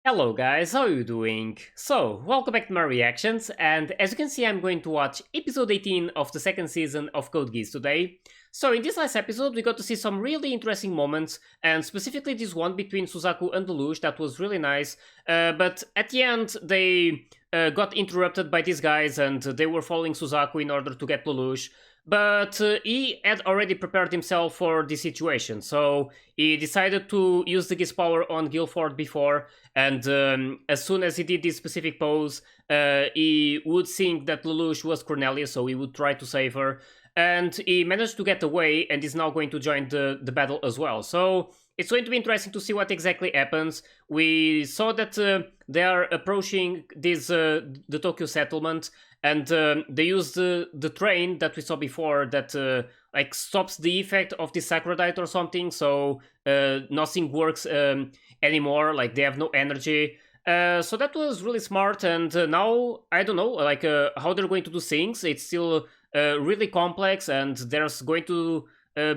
Hello guys, how are you doing? So, welcome back to my reactions, and as you can see I'm going to watch episode 18 of the second season of Code Geass today. So in this last episode we got to see some really interesting moments, and specifically this one between Suzaku and Lelouch that was really nice, but at the end they got interrupted by these guys and they were following Suzaku in order to get Lelouch. But he had already prepared himself for this situation, so he decided to use the Geass power on Guilford before, and as soon as he did this specific pose, he would think that Lelouch was Cornelia, so he would try to save her. And he managed to get away and is now going to join the battle as well. So it's going to be interesting to see what exactly happens. We saw that they are approaching the Tokyo settlement, and they use the train that we saw before that like stops the effect of the sacrodite or something. So nothing works anymore. Like they have no energy. So that was really smart. And now I don't know, like how they're going to do things. It's still really complex, and there's going to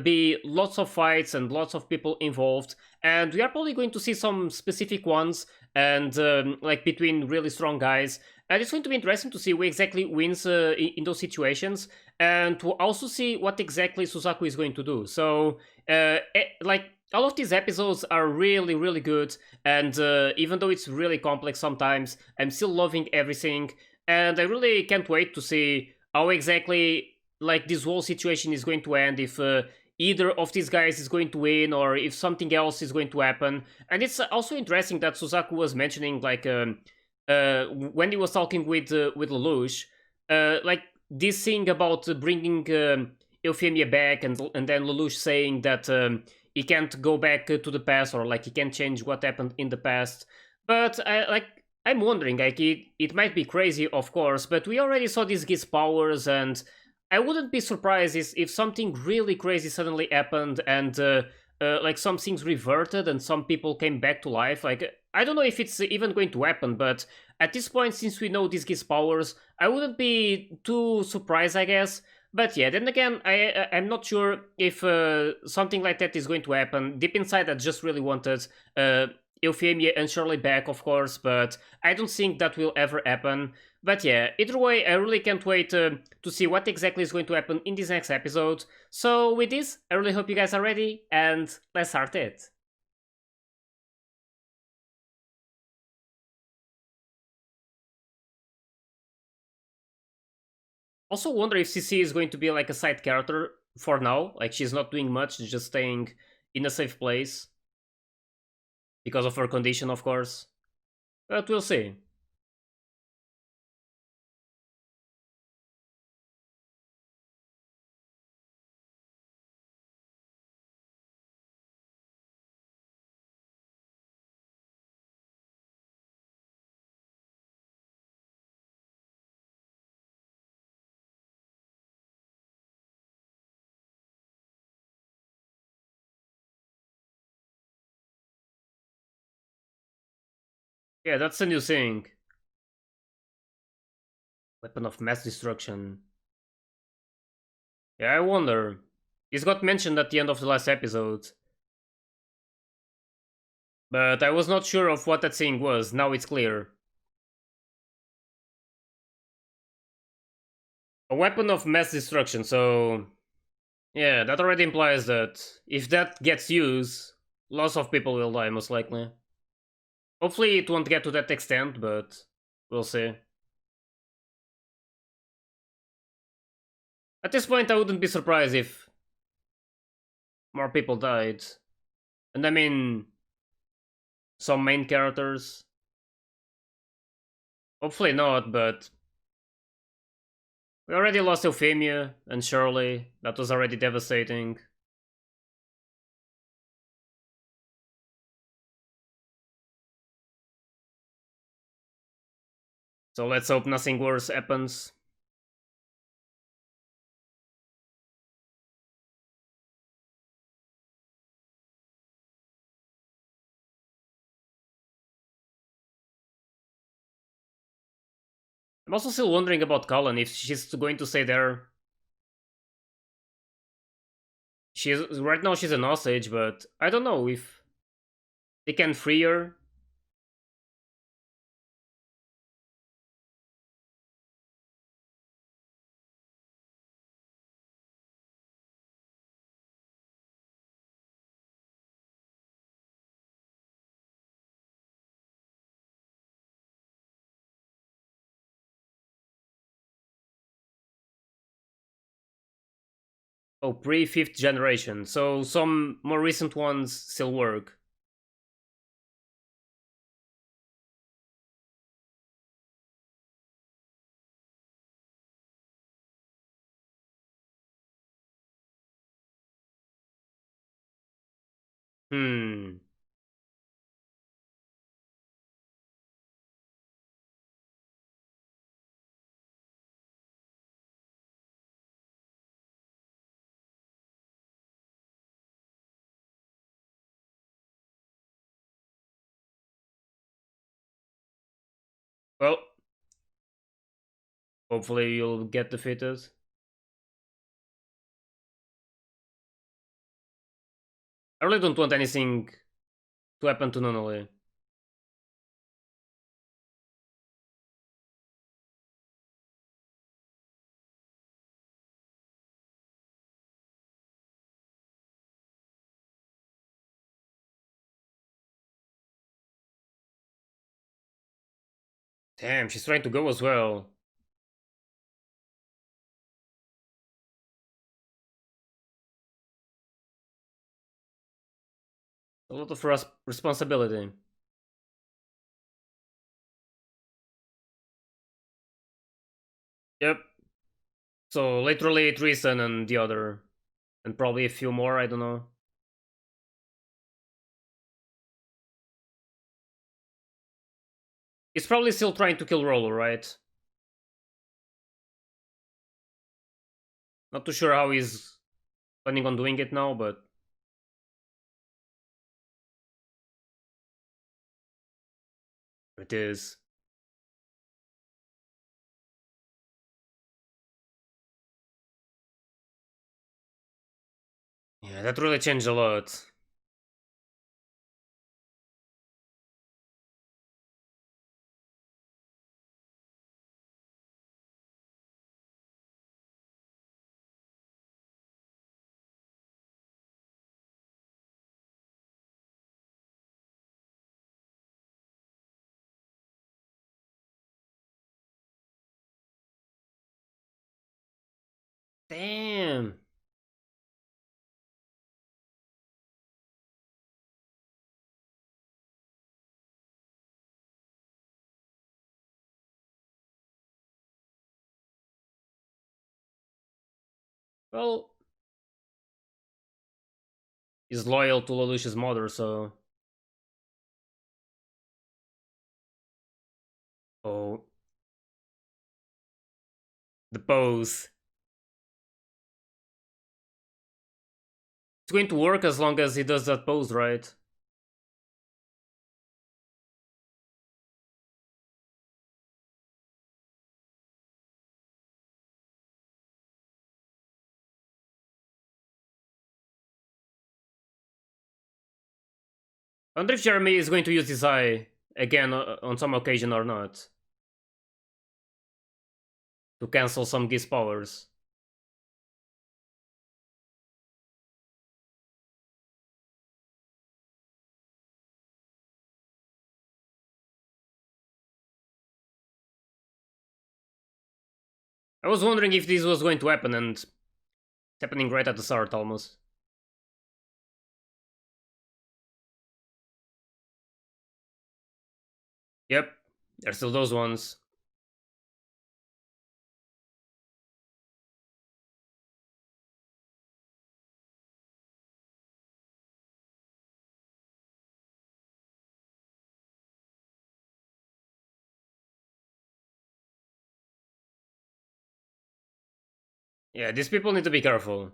be lots of fights and lots of people involved. And we are probably going to see some specific ones, and like between really strong guys. And it's going to be interesting to see who exactly wins in those situations, and to also see what exactly Suzaku is going to do. So, like all of these episodes are really, really good, and even though it's really complex sometimes, I'm still loving everything, and I really can't wait to see how exactly like this whole situation is going to end. If either of these guys is going to win, or if something else is going to happen. And it's also interesting that Suzaku was mentioning like when he was talking with Lelouch, like this thing about bringing Euphemia back, and then Lelouch saying that he can't go back to the past, or like he can't change what happened in the past. But I'm wondering, like it might be crazy, of course, but we already saw these Geass powers, and I wouldn't be surprised if something really crazy suddenly happened, and like some things reverted and some people came back to life. Like I don't know if it's even going to happen, but at this point, since we know these Geass powers, I wouldn't be too surprised, I guess. But yeah, then again, I'm not sure if something like that is going to happen. Deep inside, I just really wanted Euphemia and Shirley back, of course, but I don't think that will ever happen. But yeah, either way, I really can't wait to see what exactly is going to happen in this next episode. So with this, I really hope you guys are ready, and let's start it. Also wonder if CC is going to be like a side character for now. Like she's not doing much, just staying in a safe place because of her condition, of course. But we'll see. Yeah, that's a new thing. Weapon of mass destruction. Yeah, I wonder. This got mentioned at the end of the last episode, but I was not sure of what that thing was. Now it's clear. A weapon of mass destruction, so yeah, that already implies that if that gets used, lots of people will die, most likely. Hopefully it won't get to that extent, but we'll see. At this point, I wouldn't be surprised if more people died. And I mean, some main characters. Hopefully not, but we already lost Euphemia and Shirley. That was already devastating. So let's hope nothing worse happens. I'm also still wondering about Cullen, if she's going to stay there. She's right now she's an hostage, but I don't know if they can free her. Oh, pre-fifth generation. So some more recent ones still work. Hmm. Well, hopefully you'll get defeated. I really don't want anything to happen to Nonoli. Damn, she's trying to go as well. A lot of responsibility. Yep. So literally Tristan and the other. And probably a few more, I don't know. He's probably still trying to kill Rolo, right? Not too sure how he's planning on doing it now, but it is. Yeah, that really changed a lot. Damn. Well, he's loyal to Lelouch's mother, so. Oh, the pose. It's going to work as long as he does that pose, right? I wonder if Jeremy is going to use his eye again on some occasion or not to cancel some Geass powers. I was wondering if this was going to happen, and it's happening right at the start almost. Yep, there's still those ones. Yeah, these people need to be careful.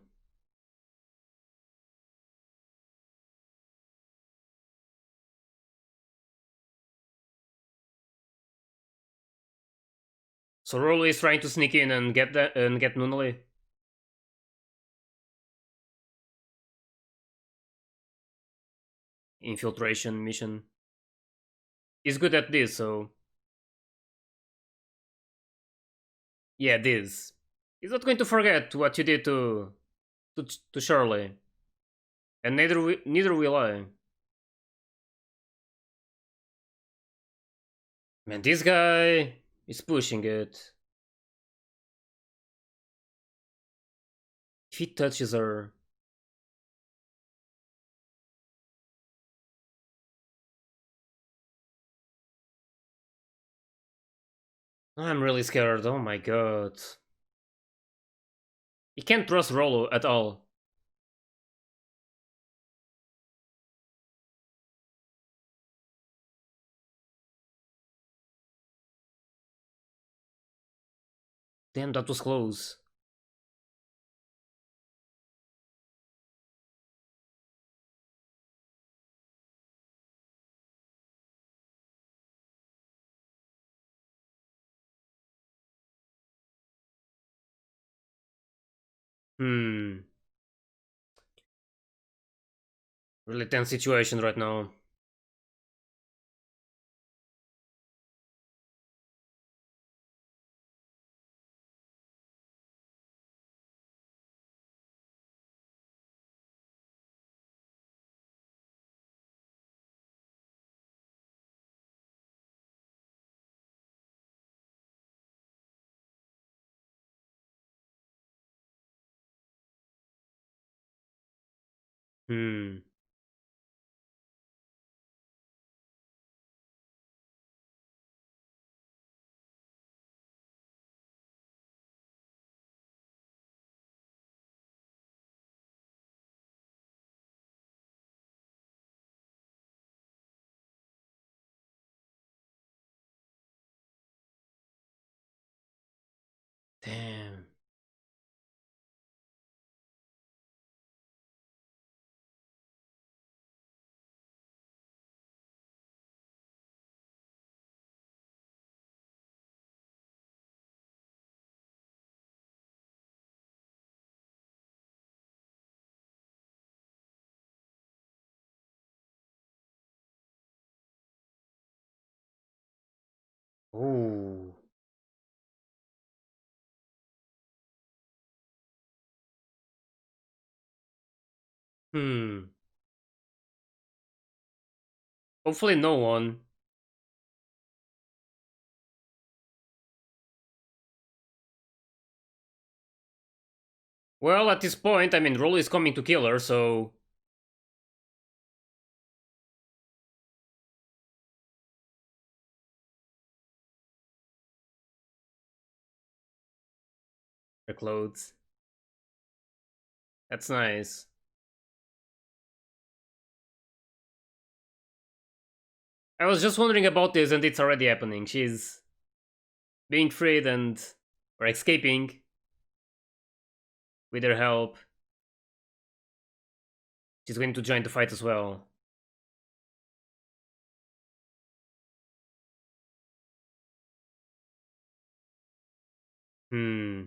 So Rolo is trying to sneak in and get that and get Nunali. Infiltration mission. He's good at this, so yeah, this. He's not going to forget what you did to Shirley, and neither will I. Man, this guy is pushing it. If he touches her. I'm really scared. Oh my god. You can't trust Rollo at all. Damn, that was close. Hmm. Really tense situation right now. Hmm. Damn. Ooh. Hmm. Hopefully no one. Well, at this point, I mean, Rollo is coming to kill her, so... Her clothes. That's nice. I was just wondering about this, and it's already happening. She's being freed and... or escaping with her help. She's going to join the fight as well. Hmm.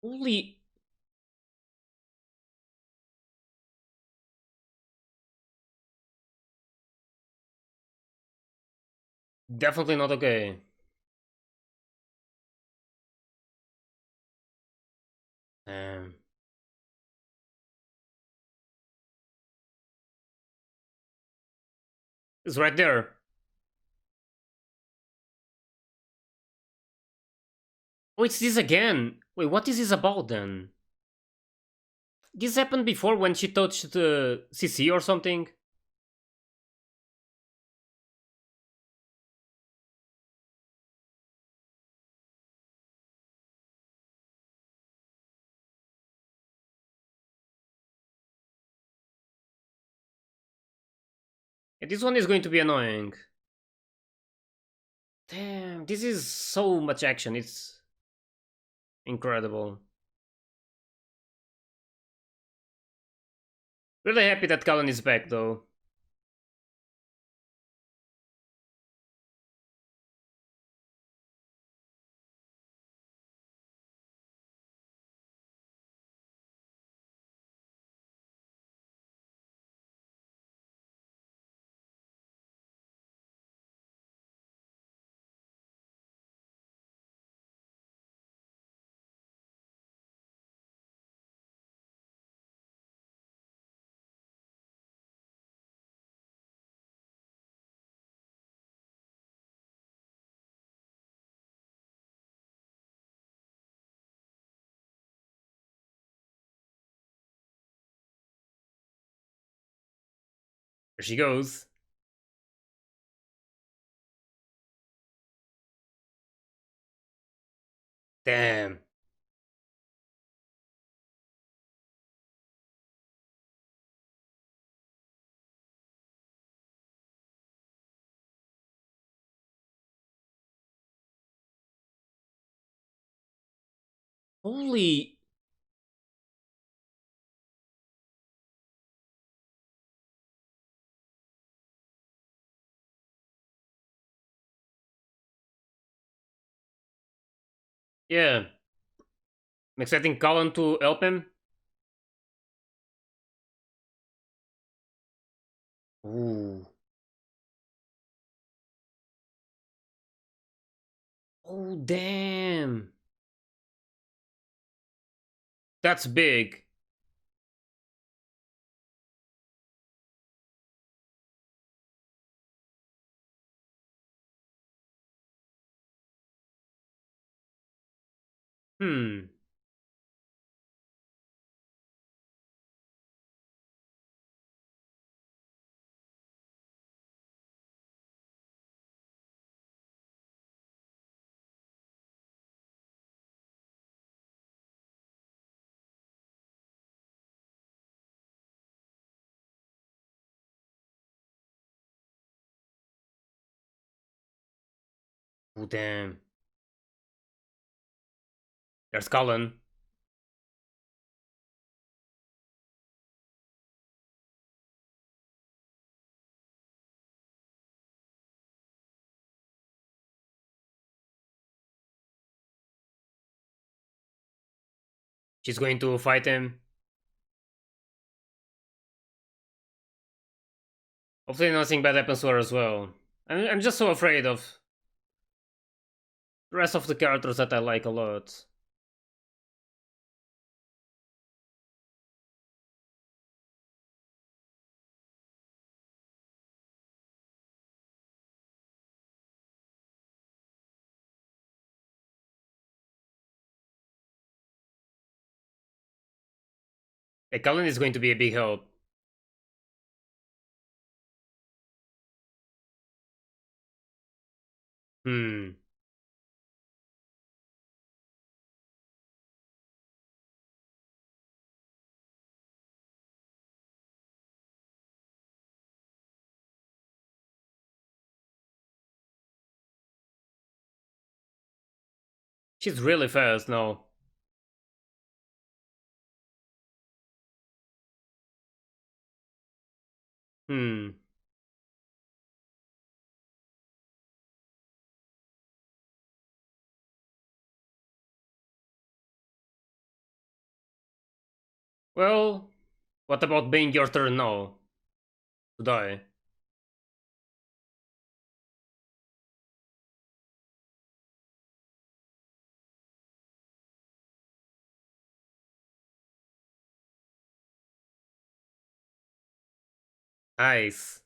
Holy... Definitely not okay. Damn. It's right there. Oh, it's this again. Wait, what is this about then? This happened before when she touched CC or something? Yeah, this one is going to be annoying. Damn, this is so much action. It's incredible. Really happy that Callan is back though. Here she goes. Damn. Holy. Yeah. I'm expecting Colin to help him. Ooh. Oh, damn. That's big. Hmm. Oh, damn. There's Colin. She's going to fight him. Hopefully nothing bad happens to her as well. I'm just so afraid of the rest of the characters that I like a lot. Hey, Colin is going to be a big help. Hmm. She's really fast now. Hmm. Well, what about being your turn now to die? Nice.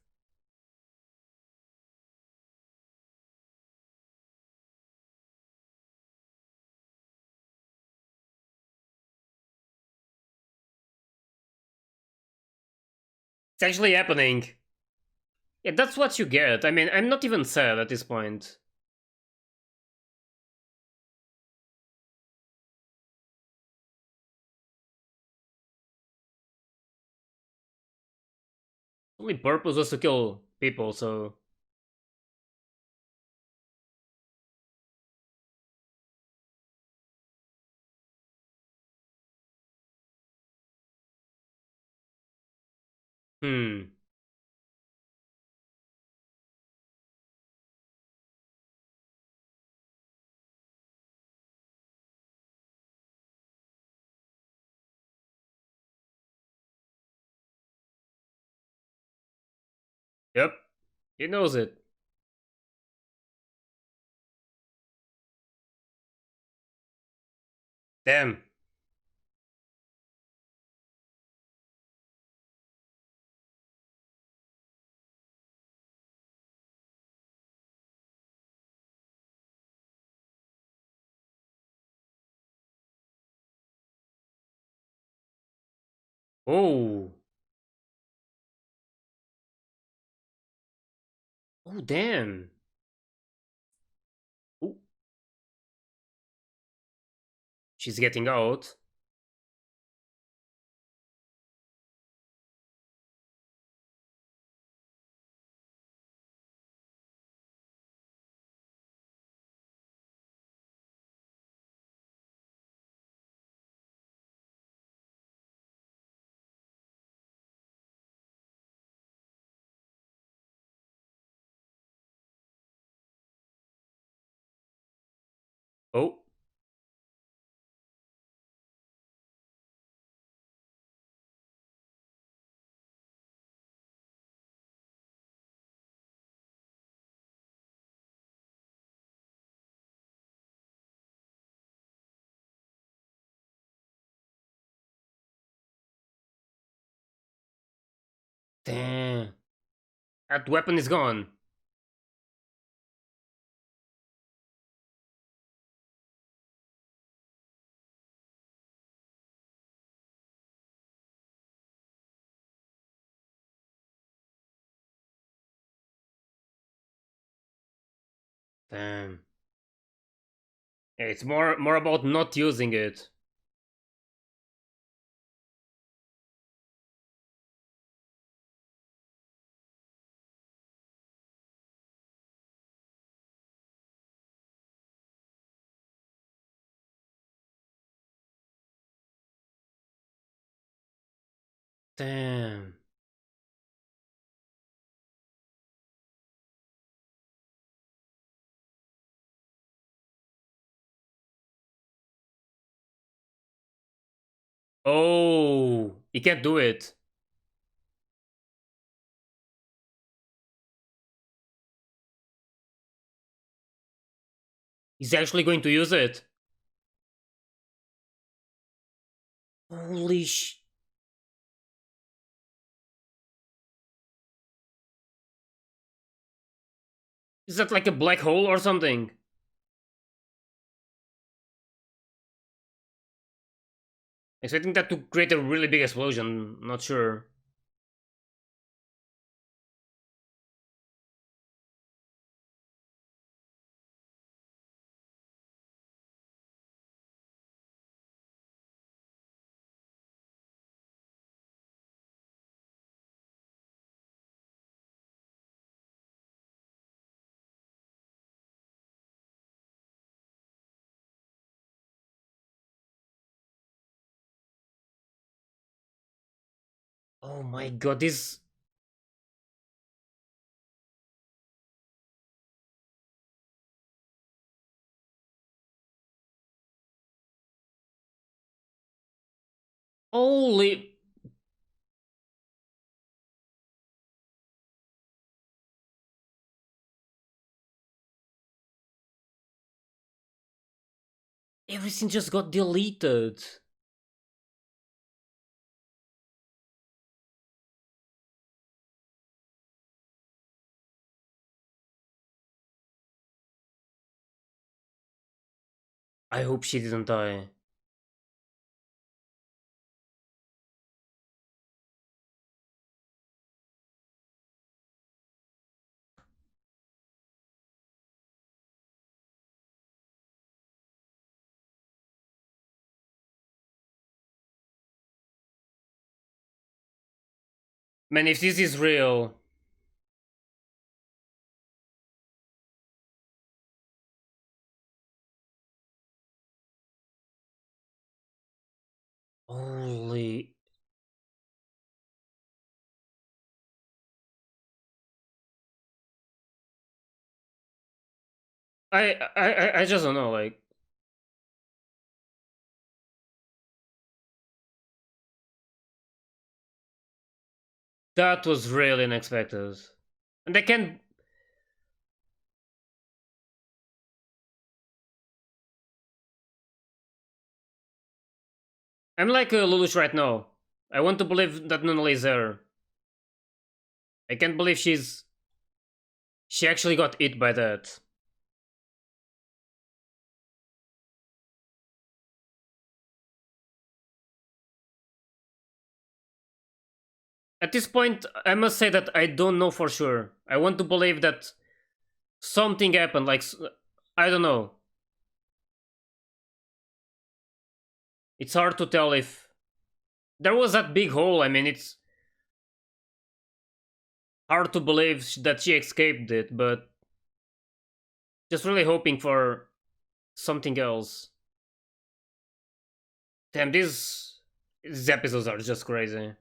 It's actually happening. Yeah, that's what you get. I mean, I'm not even sad at this point. Only purpose was to kill people, so. Hmm. Yep. He knows it. Damn. Oh. Oh, damn. Oh, she's getting out. Oh, damn. That weapon is gone. Damn. Yeah, it's more about not using it. Damn. Oh, he can't do it. He's actually going to use it. Holy sh... Is that like a black hole or something? Expecting that to create a really big explosion. Not sure. Oh my god, this... Holy... Everything just got deleted. I hope she didn't die. Man, if this is real... Holy... I just don't know, like... That was really unexpected. And they can... I'm like Lulush right now. I want to believe that Nunali is there. I can't believe she's... She actually got hit by that. At this point, I must say that I don't know for sure. I want to believe that something happened, like, I don't know. It's hard to tell if there was that big hole. I mean, it's hard to believe that she escaped it, but just really hoping for something else. Damn, these episodes are just crazy.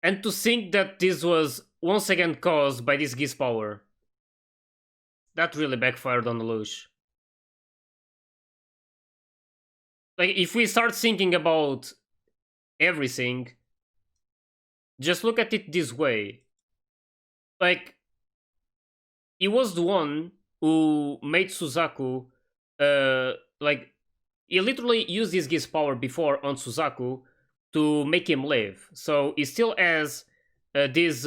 And to think that this was once again caused by this Geass power. That really backfired on Lelouch. Like, if we start thinking about everything, just look at it this way. Like, he was the one who made Suzaku, like, he literally used his Geass power before on Suzaku to make him live. So he still has this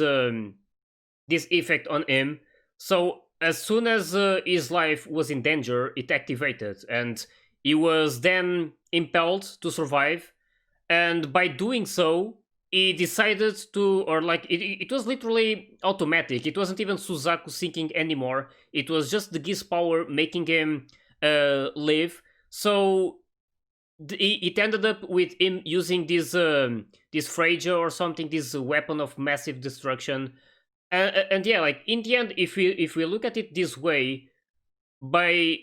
effect on him. So as soon as his life was in danger, it activated, and he was then impelled to survive. And by doing so, he decided to, or like it was literally automatic. It wasn't even Suzaku thinking anymore. It was just the Geass power making him live. So it ended up with him using this Frager or something, this weapon of massive destruction. And yeah, like in the end, if we look at it this way, by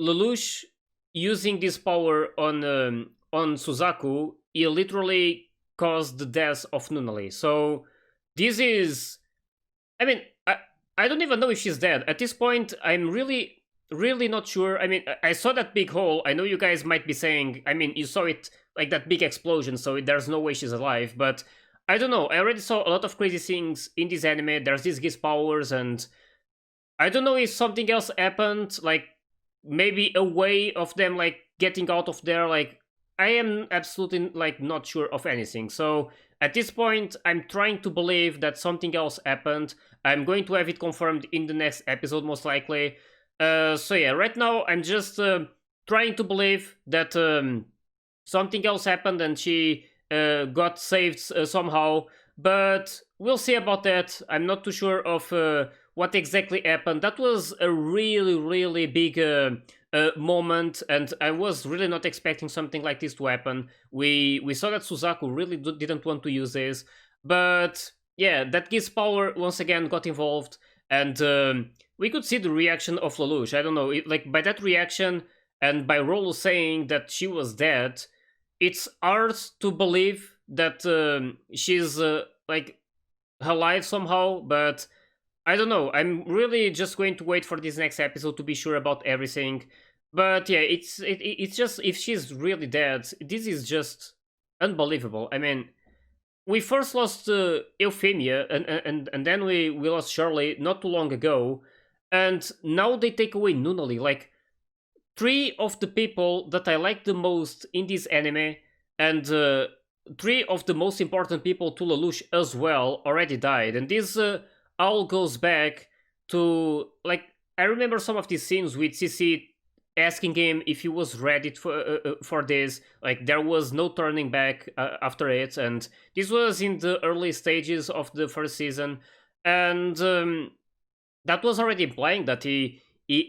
Lelouch using this power on Suzaku, he literally caused the death of Nunnally. So this is, I mean, I don't even know if she's dead at this point. I'm really not sure. I mean, I saw that big hole. I know you guys might be saying, I mean, you saw it like that big explosion, so there's no way she's alive. But I don't know. I already saw a lot of crazy things in this anime. There's these Geass powers, and I don't know if something else happened, like maybe a way of them like getting out of there. Like, I am absolutely like not sure of anything. So at this point, I'm trying to believe that something else happened. I'm going to have it confirmed in the next episode, most likely. So yeah, right now I'm just trying to believe that something else happened and she got saved somehow. But we'll see about that. I'm not too sure of what exactly happened. That was a really big moment, and I was really not expecting something like this to happen. We saw that Suzaku really didn't want to use this, but yeah, that Geass power once again got involved, and we could see the reaction of Lelouch. I don't know, like by that reaction and by Rolo saying that she was dead, it's hard to believe that she's like alive somehow, but I don't know. I'm really just going to wait for this next episode to be sure about everything. But yeah, it's just, if she's really dead, this is just unbelievable. I mean, we first lost Euphemia, and then we lost Shirley not too long ago, and now they take away Nunnally. Like, three of the people that I like the most in this anime, and three of the most important people to Lelouch as well, already died. And this all goes back to, like, I remember some of these scenes with CC asking him if he was ready for this. Like, there was no turning back after it, and this was in the early stages of the first season, and that was already implying that he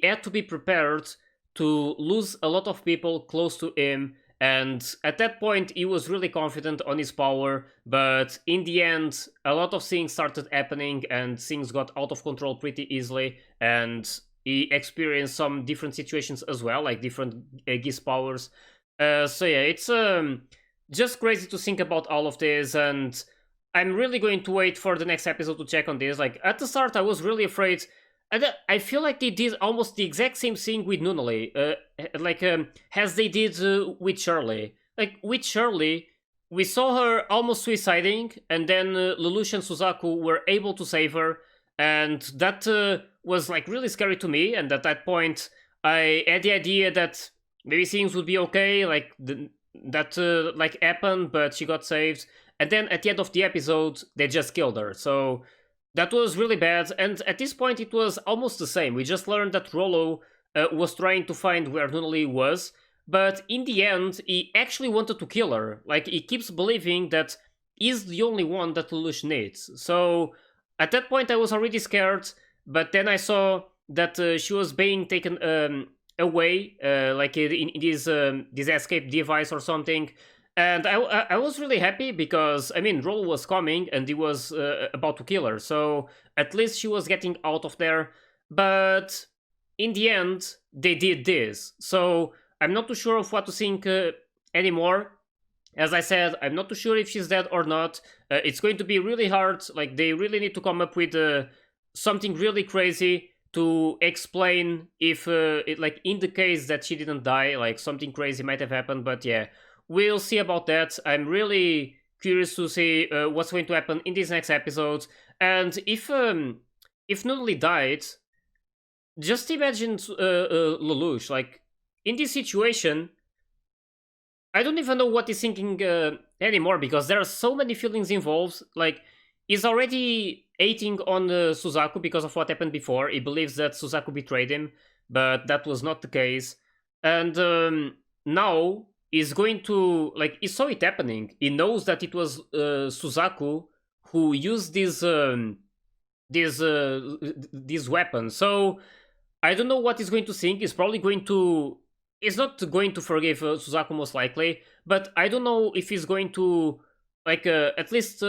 had to be prepared to lose a lot of people close to him. And at that point, he was really confident on his power, but in the end, a lot of things started happening and things got out of control pretty easily, and he experienced some different situations as well, like different Geass powers. So yeah, it's just crazy to think about all of this, and I'm really going to wait for the next episode to check on this. Like, at the start, I was really afraid. And I feel like they did almost the exact same thing with Nunnally, as they did with Shirley. Like, with Shirley, we saw her almost suiciding, and then Lelouch and Suzaku were able to save her, and that was like really scary to me. And at that point, I had the idea that maybe things would be okay, like that like happened, but she got saved. And then at the end of the episode, they just killed her. So that was really bad, and at this point it was almost the same. We just learned that Rollo was trying to find where Nunnally was, but in the end, he actually wanted to kill her. Like, he keeps believing that he's the only one that Lelouch needs. So, at that point, I was already scared, but then I saw that she was being taken away, like in this escape device or something. And I was really happy because, I mean, Roll was coming and he was about to kill her. So at least she was getting out of there. But in the end, they did this. So I'm not too sure of what to think anymore. As I said, I'm not too sure if she's dead or not. It's going to be really hard. Like, they really need to come up with something really crazy to explain if, like, in the case that she didn't die, like, something crazy might have happened. But yeah, we'll see about that. I'm really curious to see what's going to happen in this next episode. And if Noodly died, just imagine Lelouch. Like, in this situation, I don't even know what he's thinking anymore, because there are so many feelings involved. Like, he's already hating on Suzaku because of what happened before. He believes that Suzaku betrayed him, but that was not the case. And now he's going to, like, he saw it happening. He knows that it was Suzaku who used this weapon. So I don't know what he's going to think. He's probably going to... He's not going to forgive Suzaku, most likely, but I don't know if he's going to, like, at least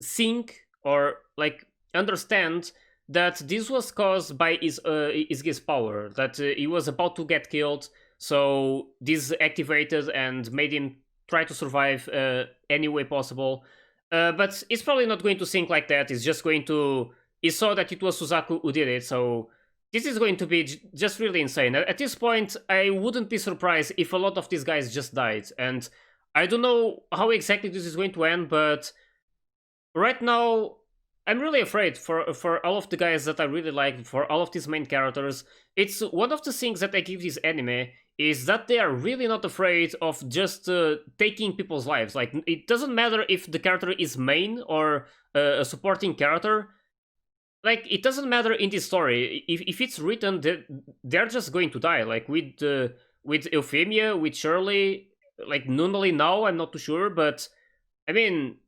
think or, like, understand that this was caused by his Geass power, that he was about to get killed, so this activated and made him try to survive any way possible. But he's probably not going to think like that. He's just going to... He saw that it was Suzaku who did it, so this is going to be just really insane. At this point, I wouldn't be surprised if a lot of these guys just died. And I don't know how exactly this is going to end, but right now, I'm really afraid for all of the guys that I really like, for all of these main characters. It's one of the things that I give this anime, is that they are really not afraid of just taking people's lives. Like, it doesn't matter if the character is main or a supporting character. Like, it doesn't matter in this story. If it's written, they're just going to die. Like, with Euphemia, with Shirley, like, Nunali now, I'm not too sure, but I mean,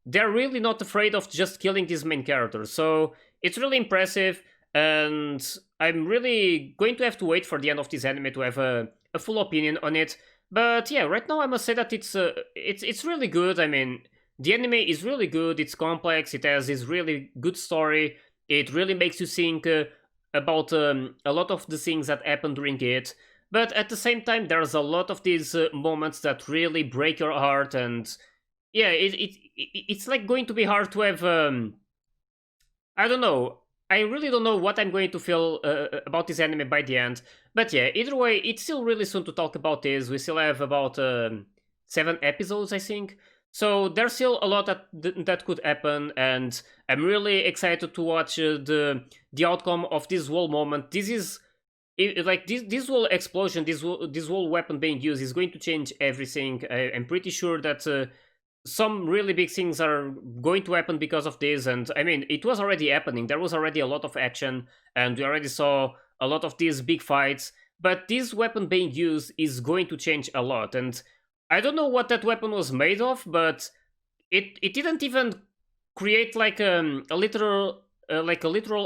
they're really not afraid of just killing these main characters. So it's really impressive, and I'm really going to have to wait for the end of this anime to have a full opinion on it. But yeah, right now I must say that it's really good. I mean, the anime is really good. It's complex. It has this really good story. It really makes you think about a lot of the things that happen during it. But at the same time, there's a lot of these moments that really break your heart, and yeah, it's like going to be hard to have... I don't know. I really don't know what I'm going to feel about this anime by the end. But yeah, either way, it's still really soon to talk about this. We still have about 7 episodes, I think. So there's still a lot that could happen, and I'm really excited to watch the outcome of this whole moment. This is like this whole explosion, this whole weapon being used is going to change everything. I'm pretty sure that some really big things are going to happen because of this. And I mean, it was already happening. There was already a lot of action, and we already saw a lot of these big fights. But this weapon being used is going to change a lot, and I don't know what that weapon was made of, but it didn't even create like a literal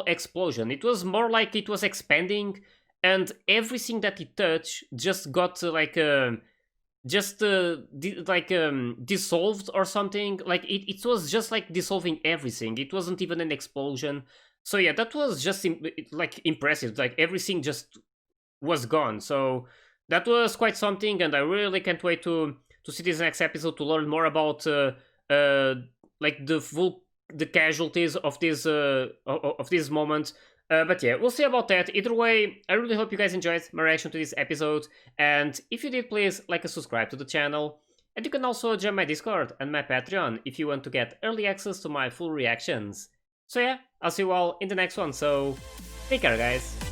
explosion. It was more like it was expanding, and everything that it touched just got dissolved or something. Like it was just like dissolving everything. It wasn't even an explosion. So yeah, that was just like impressive. Like everything just was gone. So that was quite something, and I really can't wait to see this next episode to learn more about like the casualties of this moment. But yeah, we'll see about that. Either way, I really hope you guys enjoyed my reaction to this episode, and if you did, please like and subscribe to the channel. And you can also join my Discord and my Patreon if you want to get early access to my full reactions. So yeah, I'll see you all in the next one, so take care guys.